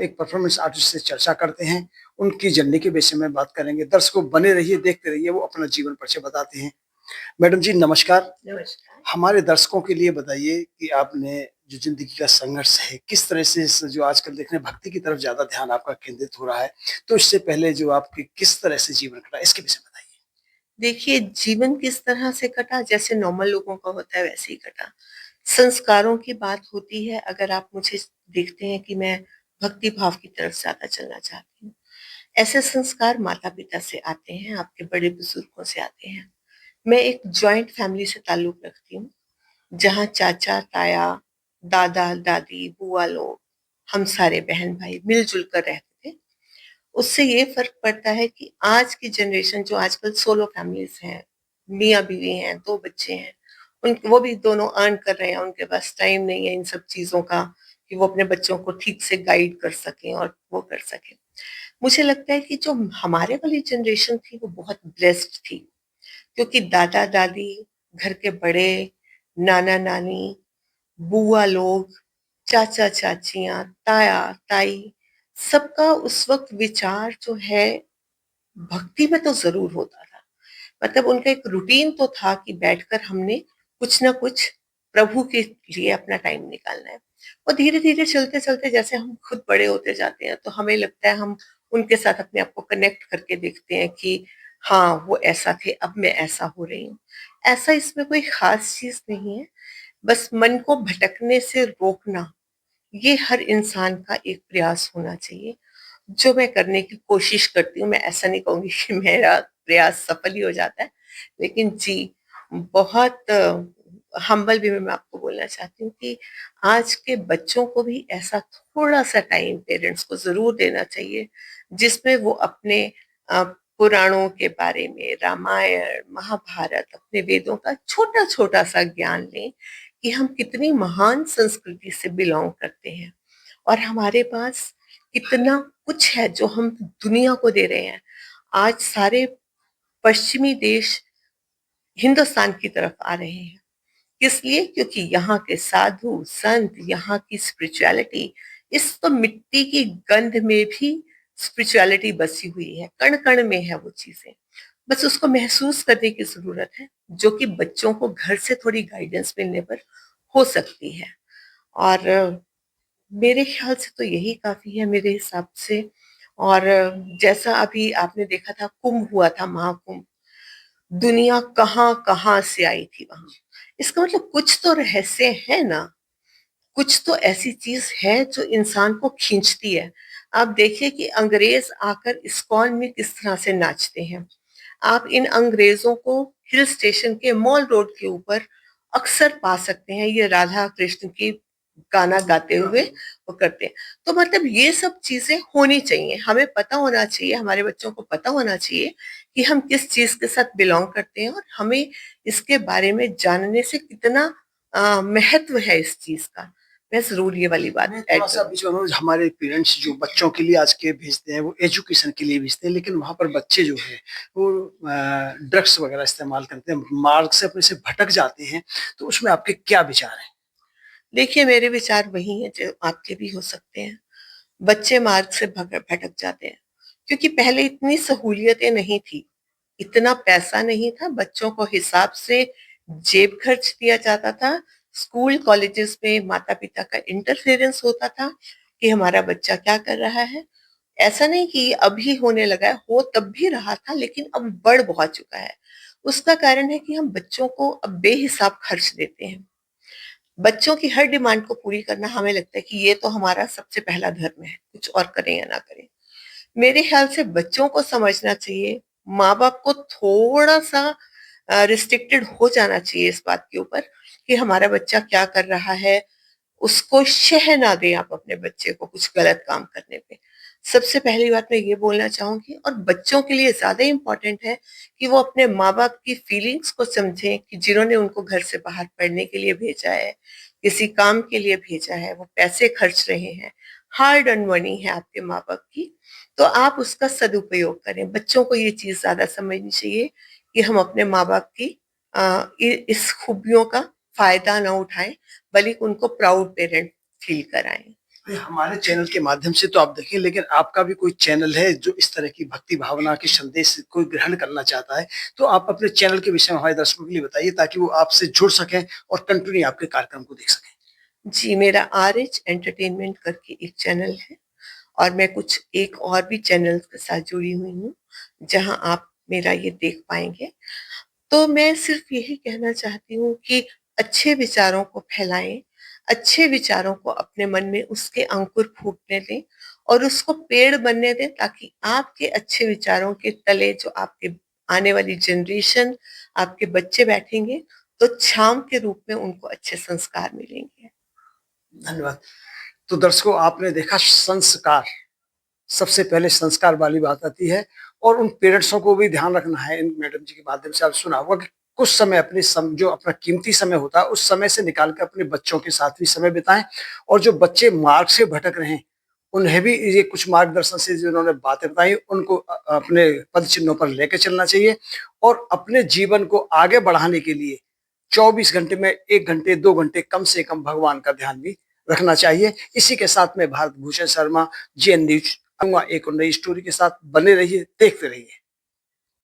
एक performance artist से चर्चा करते हैं, उनकी जर्नी के विषय में बात करेंगे। दर्शकों बने रहिए, देखते रहिए, वो अपना जीवन परिचय बताते हैं। मैडम जी नमस्कार। नमस्कार। हमारे दर्शकों के लिए बताइए कि आपने जो ज़िंदगी का संघर्ष है, किस तरह से इस जो आजकल देख रहे हैं भक्ति की तरफ ज़्यादा ध्यान आपका केंद्रित हो रहा है, तो इससे पहले जो आपकी किस तरह से जीवन कटा, इसके विषय में बताइए? देखिए, जीवन किस तरह से कटा जैसे नॉर्मल लोगों का होता है वैसे ही कटा। संस्कारों की बात होती है अगर आप मुझे देखते हैं कि मैं भक्ति भाव की तरफ ज़्यादा चलना चाहती हूँ। ऐसे संस्कार माता-पिता से आते हैं, आपके बड़े बुजुर्गों से आते हैं। मैं एक जॉइंट फैमिली से ताल्लुक़ रखती हूँ, जहाँ चाचा, ताया, दादा-दादी, बुआ लोग, हम सारे बहन-भाई मिल-जुल कर रहते थे। उससे ये फ़र्क पड़ता है कि आज की जनरेशन जो आजकल सोलो फैमिलीज़ हैं, मियाँ-बीवी हैं, 2 बच्चे हैं, उन वो भी दोनों अर्न कर रहे हैं, उनके पास टाइम नहीं है इन सब चीज़ों का कि वो अपने बच्चों को ठीक से गाइड कर सकें और वो कर सकें। मुझे लगता है कि जो हमारे वाली जनरेशन थी वो बहुत ब्लेस्ड थी, क्योंकि दादा-दादी, घर के बड़े, नाना-नानी, बुआ लोग, चाचा-चाचियाँ, ताया-ताई, सबका उस वक़्त विचार जो है भक्ति में तो ज़रूर होता था। मतलब उनका एक रूटीन तो था कि बैठकर हमने कुछ ना कुछ प्रभु के लिए अपना टाइम निकालना है। और धीरे-धीरे चलते-चलते जैसे हम खुद बड़े होते जाते हैं, तो हमें लगता है हम उनके साथ अपने आप को कनेक्ट करके देखते हैं कि हाँ, वो ऐसा थे, अब मैं ऐसा हो रही हूँ। ऐसा इसमें कोई ख़ास चीज़ नहीं है, बस मन को भटकने से रोकना, ये हर इंसान का एक प्रयास होना चाहिए। जो मैं करने की कोशिश करती हूँ, मैं ऐसा नहीं कहूँगी कि मेरा प्रयास सफल ही हो जाता है, लेकिन जी, बहुत हम्बल भी मैं आपको बोलना चाहती हूँ कि आज के बच्चों को भी ऐसा थोड़ा-सा टाइम पेरेंट्स को ज़रूर देना चाहिए, जिसमें वो अपने पुराणों के बारे में, रामायण, महाभारत, अपने वेदों का छोटा-छोटा सा ज्ञान लें कि हम कितनी महान संस्कृति से बिलॉन्ग करते हैं और हमारे पास कितना कुछ है जो हम दुनिया को दे रहे हैं। आज सारे पश्चिमी देश हिंदुस्तान की तरफ आ रहे हैं। किस लिए? क्योंकि यहाँ के साधु, संत, यहाँ की स्पिरिचुअलिटी, इस तो मिट्टी की गंध में भी स्पिरिचुअलिटी बसी हुई है, कण-कण में है वो चीज़ें। बस उसको महसूस करने की ज़रूरत है, जो कि बच्चों को घर से थोड़ी गाइडेंस मिलने पर हो सकती है। और मेरे ख्याल से तो यही काफ़ी है मेरे हिसाब से। और जैसा अभी आपने देखा था कुंभ हुआ था, महाकुंभ, दुनिया कहाँ-कहाँ से आई थी वहाँ। इसका मतलब कुछ तो रहस्य है ना, कुछ तो ऐसी चीज़ है जो इंसान को खींचती है। आप देखिए कि अंग्रेज़ आकर इस्कॉन में किस तरह से नाचते हैं। आप इन अंग्रेज़ों को हिल स्टेशन के मॉल रोड के ऊपर अक्सर पा सकते हैं, ये राधा कृष्ण की गाना गाते हुए वो करते हैं। तो मतलब ये सब चीज़ें होनी चाहिए, हमें पता होना चाहिए, हमारे बच्चों को पता होना चाहिए कि हम किस चीज़ के साथ बिलॉन्ग करते हैं और हमें इसके बारे में जानने से कितना महत्व है इस चीज़ का। मैं ज़रूर ये वाली बात मैं ऐड थोड़ा-सा करूँगी। बीच में अनुज हमारे पेरेंट्स जो बच्चों के लिए आज के भेजते हैं, वो एजुकेशन के लिए भेजते हैं, लेकिन वहाँ पर बच्चे जो हैं, वो ड्रग्स वगैरह इस्तेमाल करते हैं, मार्ग से अपने से भटक जाते हैं, तो उसमें आपके क्या विचार हैं? देखिए, मेरे विचार वही हैं जो आपके भी हो सकते हैं। बच्चे मार्ग से भटक जाते हैं, क्योंकि पहले इतनी सहूलियतें नहीं थी, इतना पैसा नहीं था, बच्चों को हिसाब से जेब खर्च दिया जाता था, स्कूल कॉलेजेस में माता-पिता का इंटरफेरेंस होता था कि हमारा बच्चा क्या कर रहा है। ऐसा नहीं कि ये अभी होने लगा है, हो तब भी रहा था लेकिन अब बढ़ बहुत चुका है। उसका कारण है कि हम बच्चों को अब बेहिसाब खर्च देते हैं। बच्चों की हर डिमांड को पूरी करना हमें लगता है कि ये तो हमारा सबसे पहला धर्म है, कुछ और करें या ना करें। मेरे ख्याल से बच्चों को समझना चाहिए, माँ-बाप को थोड़ा-सा रिस्ट्रिक्टेड हो जाना चाहिए इस बात के ऊपर कि हमारा बच्चा क्या कर रहा है, उसको शह ना दें आप अपने बच्चे को कुछ गलत काम करने पे। सबसे पहली बात मैं ये बोलना चाहूँगी और बच्चों के लिए ज़्यादा इम्पोर्टेंट है कि वो अपने माँ-बाप की फीलिंग्स को समझें कि जिन्होंने उनको घर से बाहर पढ़ने के लिए भेजा है, किसी काम के लिए भेजा है, वो पैसे खर्च रहे हैं, हार्ड अर्न्ड मनी है आपके माँ-बाप की, तो आप उसका सदुपयोग करें। बच्चों को ये चीज़ ज़्यादा समझनी चाहिए कि हम अपने माँ-बाप की इस खूबियों का फ़ायदा ना उठाएँ, बल्कि उनको प्राउड पेरेंट फ़ील कराएँ। ये हमारे चैनल के माध्यम से तो आप देखें, लेकिन आपका भी कोई चैनल है जो इस तरह की भक्ति भावना के संदेश कोई ग्रहण करना चाहता है, तो आप अपने चैनल के विषय में हमारे दर्शकों के लिए बताइए ताकि वो आपसे जुड़ सकें और कंटिन्यू आपके कार्यक्रम को देख सकें। जी, मेरा आरएच एंटरटेनमेंट करके एक चैनल है और मैं कुछ एक और भी चैनल के साथ जुड़ी हुई हूँ, जहाँ आप मेरा ये देख पाएँगे। तो मैं सिर्फ यही कहना चाहती हूँ कि अच्छे विचारों को फैलाएँ, अच्छे विचारों को अपने मन में उसके अंकुर फूटने दें और उसको पेड़ बनने दें ताकि आपके अच्छे विचारों के तले जो आपके आने वाली जनरेशन, आपके बच्चे बैठेंगे, तो छाँव के रूप में उनको अच्छे संस्कार मिलेंगे। धन्यवाद। तो दर्शकों, आपने देखा संस्कार, सबसे पहले संस्कार वाली बात आती है और उन पेरेंट्सों को भी ध्यान रखना है। इन मैडम जी के माध्यम से आप सुना होगा कि कुछ समय अपने जो अपना कीमती समय होता है उस समय से निकाल कर अपने बच्चों के साथ भी समय बिताएं और जो बच्चे मार्ग से भटक रहे हैं उन्हें भी ये कुछ मार्गदर्शन से जो उन्होंने बातें बताई उनको अपने पद चिन्हों पर लेके चलना चाहिए और अपने जीवन को आगे बढ़ाने के लिए 24 घंटे में 1 घंटे 2 घंटे कम से कम भगवान का ध्यान भी रखना चाहिए। इसी के साथ में भारत भूषण शर्मा, जीएन न्यूज, एक और नई स्टोरी के साथ बने रहिए, देखते रहिए।